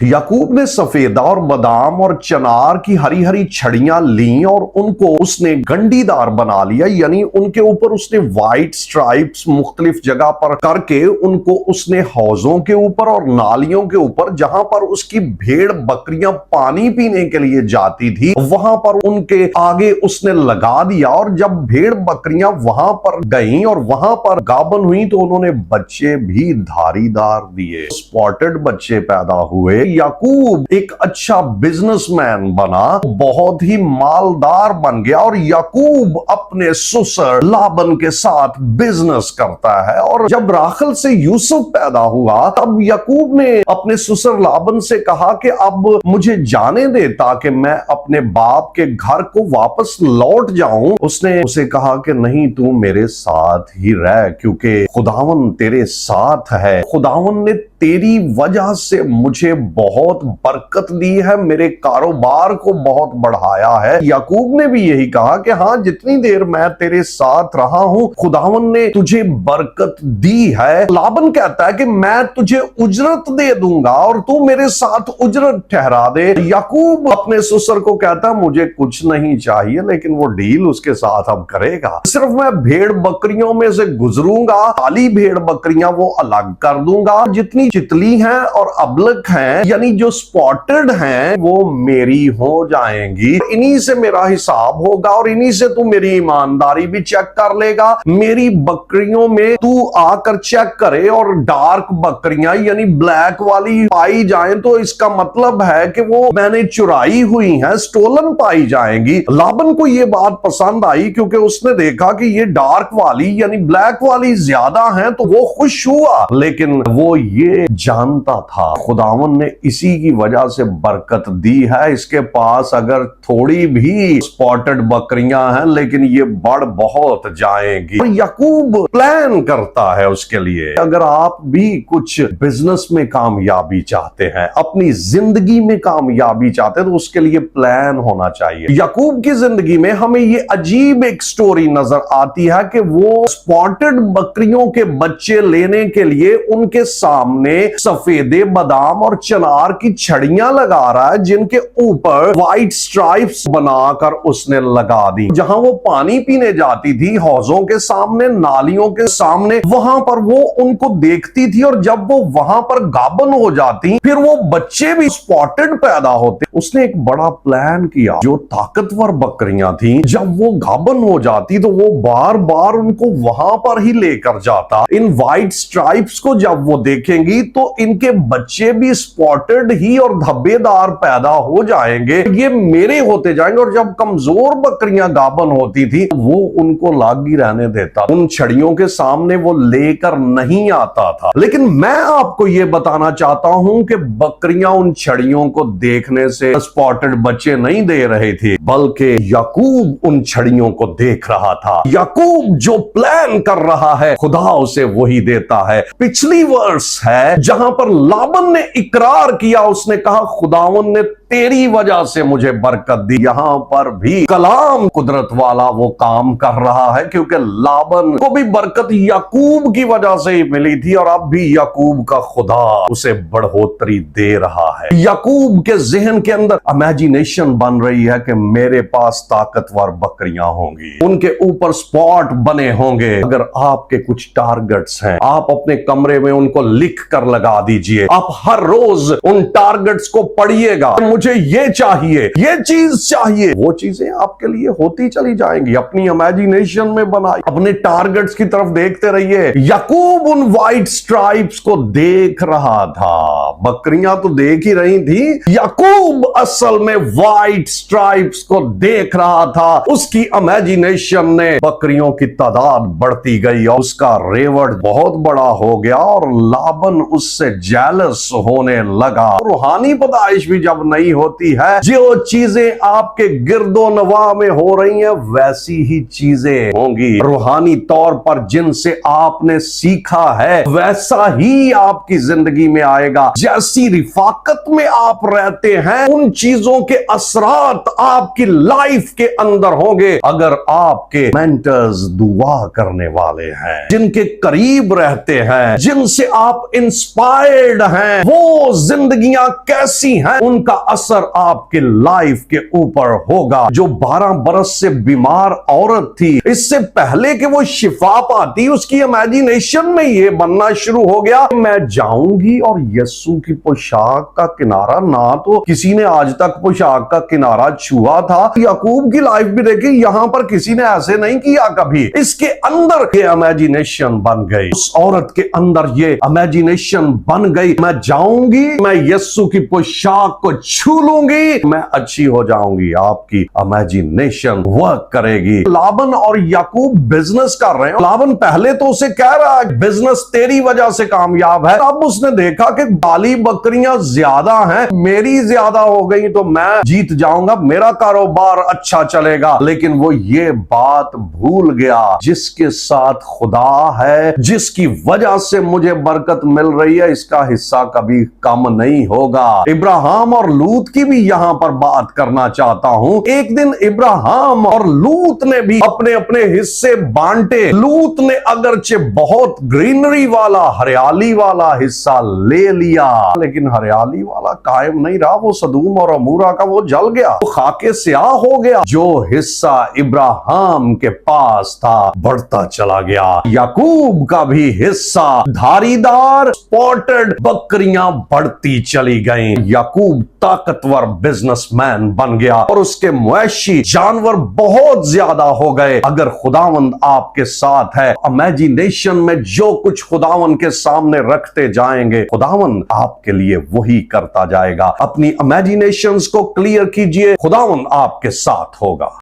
याकूब ने सफेदा और बादाम और चनार की हरी हरी छड़ियां ली और उनको उसने गंडीदार बना लिया, यानी उनके ऊपर उसने व्हाइट स्ट्राइप्स मुख्तलिफ जगह पर करके उनको उसने हौजों के ऊपर और नालियों के ऊपर, जहां पर उसकी भेड़ बकरियां पानी पीने के लिए जाती थी, वहां पर उनके आगे उसने लगा दिया। और जब भेड़ बकरियां वहां पर गईं और वहां पर गाबन हुई तो उन्होंने बच्चे भी धारीदार दिए, स्पॉटेड बच्चे पैदा हुए। याकूब एक अच्छा बिजनेसमैन बना, बहुत ही मालदार बन गया और याकूब अपने ससुर लाबन के साथ बिजनेस करता है। और जब राखल से यूसुफ पैदा हुआ तब याकूब ने अपने ससुर लाबन से कहा कि अब मुझे जाने दे ताकि मैं अपने बाप के घर को वापस लौट जाऊं। उसने उसे कहा कि नहीं, तू मेरे साथ ही रह, क्योंकि खुदावन तेरे साथ है। खुदावन ने तेरी वजह से मुझे बहुत बरकत दी है, मेरे कारोबार को बहुत बढ़ाया है। याकूब ने भी यही कहा कि हाँ, जितनी देर मैं तेरे साथ रहा हूं खुदावन ने तुझे बरकत दी है। लाबन कहता है कि मैं तुझे उजरत दे दूंगा और तू मेरे साथ उजरत ठहरा दे। याकूब अपने ससुर को कहता मुझे कुछ नहीं चाहिए, लेकिन वो डील उसके साथ अब करेगा। सिर्फ मैं भेड़ बकरियों में से गुजरूंगा, काली भेड़ बकरियां वो अलग कर दूंगा, जितनी चितली हैं और अबलक हैं यानी जो स्पॉटेड हैं वो मेरी हो जाएंगी। इन्हीं से मेरा हिसाब होगा और इन्हीं से तू मेरी ईमानदारी भी चेक कर लेगा। मेरी बकरियों में तू आकर चेक करे और डार्क बकरियां यानी ब्लैक वाली पाई जाएं तो इसका मतलब है कि वो मैंने चुराई हुई हैं, स्टोलन पाई जाएंगी। लाबन को ये बात पसंद आई क्योंकि उसने देखा कि ये डार्क वाली यानी ब्लैक वाली ज्यादा हैं, तो वो खुश हुआ। लेकिन वो ये जानता था खुदावन ने इसी की वजह से बरकत दी है। इसके पास अगर थोड़ी भी स्पॉटेड बकरियां हैं लेकिन ये बढ़ बहुत जाएंगी। और याकूब प्लान करता है उसके लिए। अगर आप भी कुछ बिजनेस में कामयाबी चाहते हैं, अपनी जिंदगी में कामयाबी चाहते हैं, तो उसके लिए प्लान होना चाहिए। याकूब की जिंदगी में हमें ये अजीब एक स्टोरी नजर आती है कि वो स्पॉटेड बकरियों के बच्चे लेने के लिए उनके सामने सफेदे बादाम और चनार की छड़ियां लगा रहा है, जिनके ऊपर व्हाइट स्ट्राइप्स बनाकर उसने लगा दी। जहां वो पानी पीने जाती थी, हौजों के सामने, नालियों के सामने, वहां पर वो उनको देखती थी और जब वो वहां पर गाबन हो जाती फिर वो बच्चे भी स्पॉटेड पैदा होते। उसने एक बड़ा प्लान किया। जो ताकतवर बकरियां थी जब वो गाबन हो जाती तो वो बार बार उनको वहां पर ही लेकर जाता। इन व्हाइट स्ट्राइप्स को जब वो देखेंगी तो इनके बच्चे भी स्पॉटेड ही और धब्बेदार पैदा हो जाएंगे, ये मेरे होते जाएंगे। और जब कमजोर बकरियां गाबन होती थी वो उनको लागी रहने देता, उन छड़ियों के सामने वो लेकर नहीं आता था। लेकिन मैं आपको ये बताना चाहता हूं कि बकरियां उन छड़ियों को देखने से स्पॉटेड बच्चे नहीं दे रहे थे, बल्कि याकूब उन छड़ियों को देख रहा था। याकूब जो प्लान कर रहा है खुदा उसे वही देता है। पिछली वर्ष है जहां पर लाबन ने इकरार किया, उसने कहा खुदावन ने तेरी वजह से मुझे बरकत दी। यहां पर भी कलाम कुदरत वाला वो काम कर रहा है, क्योंकि लाबन को भी बरकत याकूब की वजह से ही मिली थी और अब भी याकूब का खुदा उसे बढ़ोतरी दे रहा है। याकूब के जहन के अंदर इमेजिनेशन बन रही है कि मेरे पास ताकतवर बकरियां होंगी, उनके ऊपर स्पॉट बने होंगे। अगर आपके कुछ टारगेट्स हैं, आप अपने कमरे में उनको लिख कर लगा दीजिए। आप हर रोज उन टारगेट्स को पढ़िएगा। मुझे ये चाहिए, ये चीज चाहिए, वो चीजें आपके लिए होती चली जाएंगी। अपनी इमेजिनेशन में बनाइए, अपने टारगेट्स की तरफ देखते रहिए। याकूब उन व्हाइट स्ट्राइप्स को देख रहा था, बकरियां तो देख ही रही थी, याकूब असल में व्हाइट स्ट्राइप्स को देख रहा था। उसकी इमेजिनेशन ने बकरियों की तादाद बढ़ती गई और उसका रेवड़ बहुत बड़ा हो गया और लाबन उससे जेलस होने लगा। रूहानी पैदाइश भी जब नहीं रही होती है, जो चीजें आपके गिरदो नवा में हो रही हैं वैसी ही चीजें होंगी। रूहानी तौर पर जिनसे आपने सीखा है वैसा ही आपकी जिंदगी में आएगा। जैसी रिफाकत में आप रहते हैं उन चीजों के असरात आपकी लाइफ के अंदर होंगे। अगर आपके मेंटर्स दुआ करने वाले हैं, जिनके करीब रहते हैं, जिनसे आप इंस्पायर्ड हैं, वो जिंदगियां कैसी हैं उनका असर आपके लाइफ के ऊपर होगा। जो 12 बरस से बीमार औरत थी, इससे पहले कि वो शिफा पाती उसकी इमेजिनेशन में ये बनना शुरू हो गया, मैं जाऊंगी और यस्सु की पोशाक का किनारा, ना तो किसी ने आज तक पोशाक का किनारा छुआ था। याकूब की लाइफ भी देखी, यहां पर किसी ने ऐसे नहीं किया कभी। इसके अंदर ये इमेजिनेशन बन गई, उस औरत के अंदर ये इमेजिनेशन बन गई, मैं जाऊंगी, मैं यस्सु की पोशाक को छू लूंगी, मैं अच्छी हो जाऊंगी। आपकी इमेजिनेशन वर्क करेगी। लाबन और याकूब बिजनेस कर रहे हैं। लाबन पहले तो उसे कह रहा है बिजनेस तेरी वजह से कामयाब है। अब उसने देखा कि बाली बकरियां ज्यादा हैं, मेरी ज्यादा हो गई तो मैं जीत जाऊंगा, मेरा कारोबार अच्छा चलेगा। लेकिन वो ये बात भूल गया, जिसके साथ खुदा है, जिसकी वजह से मुझे बरकत मिल रही है, इसका हिस्सा कभी कम नहीं होगा। इब्राहिम और लूत की भी यहां पर बात करना चाहता हूं। एक दिन इब्राहिम और लूत ने भी अपने अपने हिस्से बांटे। लूत ने अगरचे बहुत ग्रीनरी वाला, हरियाली वाला हिस्सा ले लिया, लेकिन हरियाली वाला कायम नहीं रहा। वो सदूम और अमूरा का वो जल गया, वो खाके स्याह हो गया। जो हिस्सा इब्राहिम के पास था बढ़ता चला गया। याकूब का भी हिस्सा धारीदार स्पॉटेड बकरियां बढ़ती चली गईं। याकूब ताकतवर बिजनेसमैन बन गया और उसके मुआशी जानवर बहुत ज्यादा हो गए। अगर खुदावंद आपके साथ है, इमेजिनेशन में जो कुछ खुदावंद के सामने रखते जाएंगे, खुदावंद आपके लिए वही करता जाएगा। अपनी इमेजिनेशंस को क्लियर कीजिए, खुदावंद आपके साथ होगा।